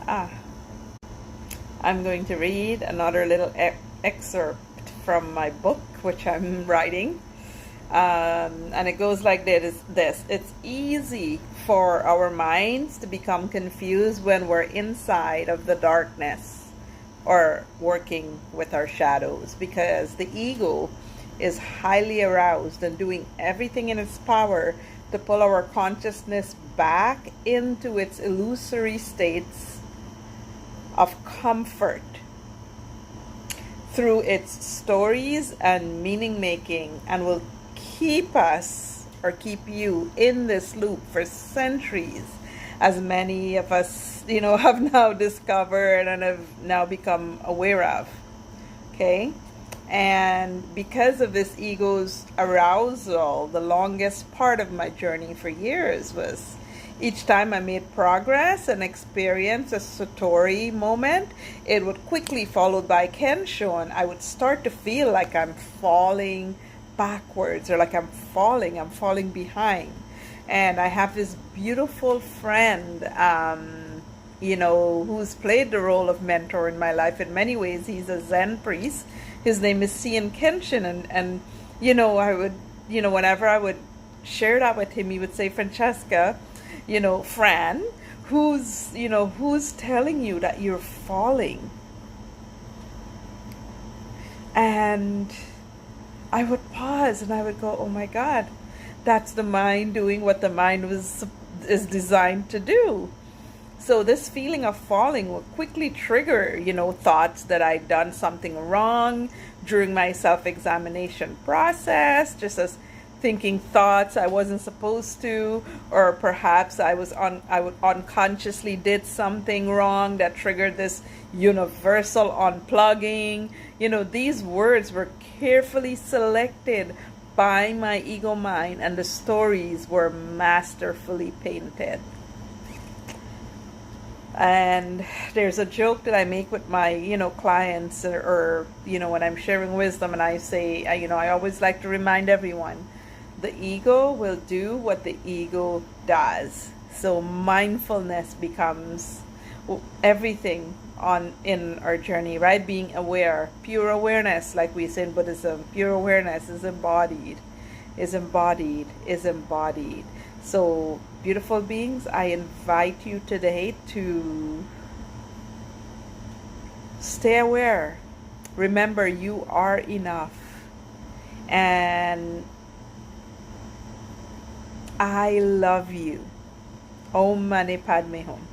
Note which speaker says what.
Speaker 1: Ah, I'm going to read another little excerpt from my book, which I'm writing. And it goes like this. It's easy for our minds to become confused when we're inside of the darkness or working with our shadows, because the ego is highly aroused and doing everything in its power to pull our consciousness back into its illusory states of comfort through its stories and meaning making, and will keep us or keep you in this loop for centuries, as many of us, have now discovered and have now become aware of. Okay? And because of this ego's arousal, the longest part of my journey for years was each time I made progress and experienced a Satori moment, it would quickly followed by Kensho, and I would start to feel like I'm falling backwards, or like I'm falling behind. And I have this beautiful friend, who's played the role of mentor in my life. In many ways, he's a Zen priest. His name is Cian Kenshin, and I would, whenever I would share that with him, he would say, Francesca, Fran, who's telling you that you're falling? And I would pause and I would go, oh my God, that's the mind doing what the mind is designed to do. So this feeling of falling will quickly trigger, thoughts that I'd done something wrong during my self-examination process, just as thinking thoughts I wasn't supposed to, or perhaps I would unconsciously did something wrong that triggered this universal unplugging. These words were carefully selected by my ego mind, and the stories were masterfully painted. And there's a joke that I make with my, clients, or when I'm sharing wisdom, and I say, I always like to remind everyone, the ego will do what the ego does. So mindfulness becomes everything in our journey, right? Being aware, pure awareness, like we say in Buddhism, pure awareness is embodied, is embodied, is embodied. So, beautiful beings, I invite you today to stay aware. Remember, you are enough. And I love you. Om Mani Padme Hum.